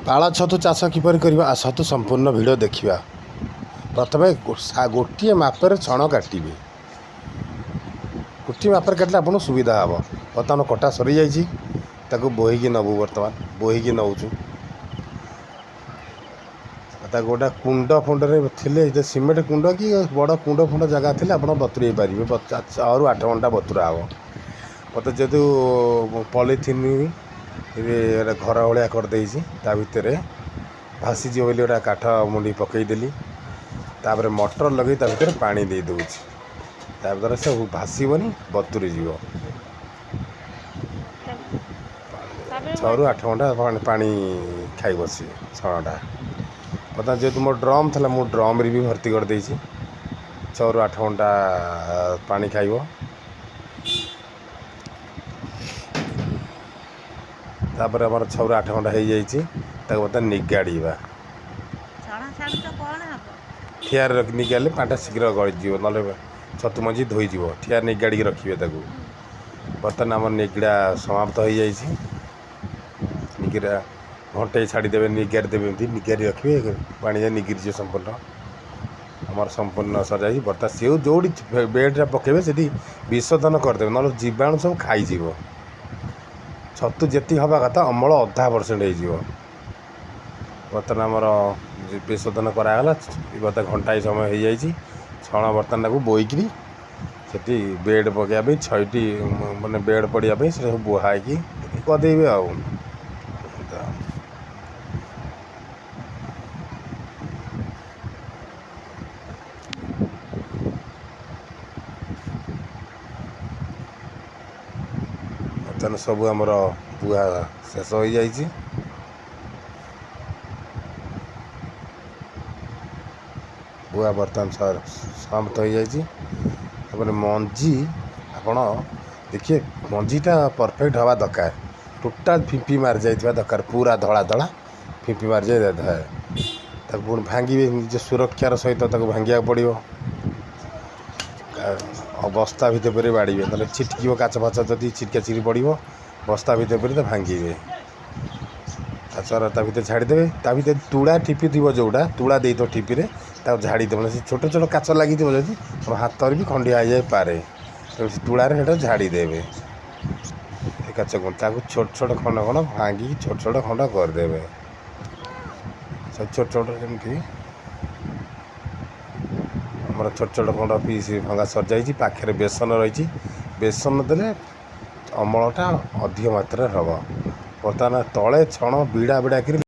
ପାଳ ଛତୁ ଚାଷ କିପରି କରିବା ଆସନ୍ତୁ ସମ୍ପୂର୍ଣ୍ଣ ଭିଡ଼ିଓ ଦେଖିବା। ପ୍ରଥମେ ଗୋଟିଏ ମାପରେ ଛଣ କାଟିବେ। ଗୋଟିଏ ମାପରେ କାଟିଲେ ଆପଣଙ୍କୁ ସୁବିଧା ହେବ। ବର୍ତ୍ତମାନ କଟା ସରିଯାଇଛି, ତାକୁ ବୋହିକି ନେବୁ। ବର୍ତ୍ତମାନ ବୋହିକି ନେଉଛୁ। ତାକୁ ଗୋଟେ କୁଣ୍ଡ ଫୁଣ୍ଡରେ ଥିଲେ, ସିମେଣ୍ଟ କୁଣ୍ଡ କି ବଡ଼ କୁଣ୍ଡ ଫୁଣ୍ଡ ଜାଗା ଥିଲେ ଆପଣ ବତୁରେଇ ପାରିବେ। 6ରୁ 8 ଘଣ୍ଟା ବତୁରା ହେବ। ମୋତେ ଯେହେତୁ ପଲିଥିନ୍ ଘର ଭଳିଆ କରିଦେଇଛି, ତା ଭିତରେ ଭାସିଯିବ ବୋଲି ଗୋଟେ କାଠ ମୁଣ୍ଡି ପକାଇଦେଲି। ତାପରେ ମଟର ଲଗାଇ ତା ଭିତରେ ପାଣି ଦେଇ ଦେଉଛି। ତାଦ୍ୱାରା ସେ ଭାସିବନି, ବତୁରି ଯିବ। 6ରୁ 8 ଘଣ୍ଟା ପାଣି ଖାଇବ ସିଏ ଛଣଟା। ବର୍ତ୍ତମାନ ଯେହେତୁ ମୋ ଡ୍ରମ୍ ଥିଲା, ମୁଁ ଡ୍ରମ୍ରେ ବି ଭର୍ତ୍ତି କରିଦେଇଛି। 6ରୁ 8 ଘଣ୍ଟା ପାଣି ଖାଇବ। ତାପରେ ଆମର 6ରୁ 8 ଘଣ୍ଟା ହେଇଯାଇଛି। ତାକୁ ବର୍ତ୍ତମାନ ନିଗାଡ଼ିବା। ଠିଆରେ ରଖି ନିଗାଡ଼ିଲେ ପାଣିଟା ଶୀଘ୍ର ଗଳିଯିବ, ନହେଲେ ଛତୁ ମଞ୍ଜି ଧୋଇଯିବ। ଠିଆରେ ନିଗାଡ଼ିକି ରଖିବେ ତାକୁ। ବର୍ତ୍ତମାନ ଆମର ନିଗିଡ଼ା ସମାପ୍ତ ହୋଇଯାଇଛି। ନିଗିଡ଼ା ଘଣ୍ଟେ ଛାଡ଼ିଦେବେ, ନିଗାଡ଼ି ଦେବେ। ଏମିତି ନିଗାଡ଼ି ରଖିବେ, ପାଣିରେ ନିଗିଡ଼ିଯିବ ସମ୍ପୂର୍ଣ୍ଣ। ଆମର ସମ୍ପୂର୍ଣ୍ଣ ସରିଯାଇଛି। ବର୍ତ୍ତମାନ ସେଉ ଯେଉଁଠି ବେଡ଼୍ରେ ପକାଇବେ ସେଠି ବିଶୋଧନ କରିଦେବେ, ନହେଲେ ଜୀବାଣୁ ସବୁ ଖାଇଯିବ। ଛତୁ ଯେତିକି ହେବା କଥା ଅମଳ 0.5% ହେଇଯିବ। ବର୍ତ୍ତମାନ ଆମର ବିଶୋଧନ କରାଗଲା। ବର୍ତ୍ତମାନ ଘଣ୍ଟାଏ ସମୟ ହେଇଯାଇଛି। ଛଣ ବର୍ତ୍ତମାନ ତାକୁ ବୋହିକିରି ସେଠି ବେଡ଼୍ ପକାଇବା ପାଇଁ, 6ଟି ମାନେ ବେଡ଼୍ ପଡ଼ିବା ପାଇଁ ସେଟା ସବୁ ବୁହା ହେଇକି କରିଦେଇବେ ଆଉ। ବର୍ତ୍ତମାନ ସବୁ ଆମର ବୁହା ଶେଷ ହୋଇଯାଇଛି। ବୁହା ବର୍ତ୍ତମାନ ସମାପ୍ତ ହୋଇଯାଇଛି। ତାପରେ ମଞ୍ଜି ଆପଣ ଦେଖିବେ, ମଞ୍ଜିଟା ପରଫେକ୍ଟ ହେବା ଦରକାର। ଟୋଟାଲ୍ ଫିମ୍ପି ମାରିଯାଇଥିବା ଦରକାର, ପୁରା ଧଳା ଧଳା ଫିମ୍ପି ମାରିଯାଇଥାଏ। ତାକୁ ପୁଣି ଭାଙ୍ଗିବେ, ନିଜ ସୁରକ୍ଷାର ସହିତ ତାକୁ ଭାଙ୍ଗିବାକୁ ପଡ଼ିବ। ବସ୍ତା ଭିତରେ ବାଡ଼ିବେ, ନହେଲେ ଛିଟକିବ। କାଚ ଫାଚ ଯଦି ଛିଟକା ଛିଟକି ପଡ଼ିବ, ବସ୍ତା ଭିତରେ ତ ଭାଙ୍ଗିବେ। କାଚର ତା ଭିତରେ ଛାଡ଼ିଦେବେ। ତା ଭିତରେ ତୁଳା ଠିପି ଥିବ, ଯେଉଁଟା ତୁଳା ଦେଇଥିବ ଠିପିରେ, ତାକୁ ଝାଡ଼ିଦେବ। ସେ ଛୋଟ ଛୋଟ କାଚ ଲାଗିଥିବ, ଯଦି ଆମ ହାତରେ ବି ଖଣ୍ଡିଆ ହେଇଯାଇପାରେ। ତେଣୁ ସେ ତୁଳାରେ ସେଇଟା ଝାଡ଼ିଦେବେ। ସେ କାଚକୁ ତାକୁ ଛୋଟ ଛୋଟ ଖଣ୍ଡ ଖଣ୍ଡ ଭାଙ୍ଗିକି ଛୋଟ ଛୋଟ ଖଣ୍ଡ କରିଦେବେ। ସେ ଛୋଟ ଛୋଟ ଯେମିତି ଆମର ଛୋଟ ଛୋଟ ଖଣ୍ଡ ପିସ୍ ଭଙ୍ଗା ସରିଯାଇଛି। ପାଖରେ ବେସନ ରହିଛି। ବେସନ ଦେଲେ ଅମଳଟା ଅଧିକ ମାତ୍ରାରେ ହେବ। ବର୍ତ୍ତମାନ ତଳେ ଛଣ ବିଡ଼ା ବିଡ଼ା କରି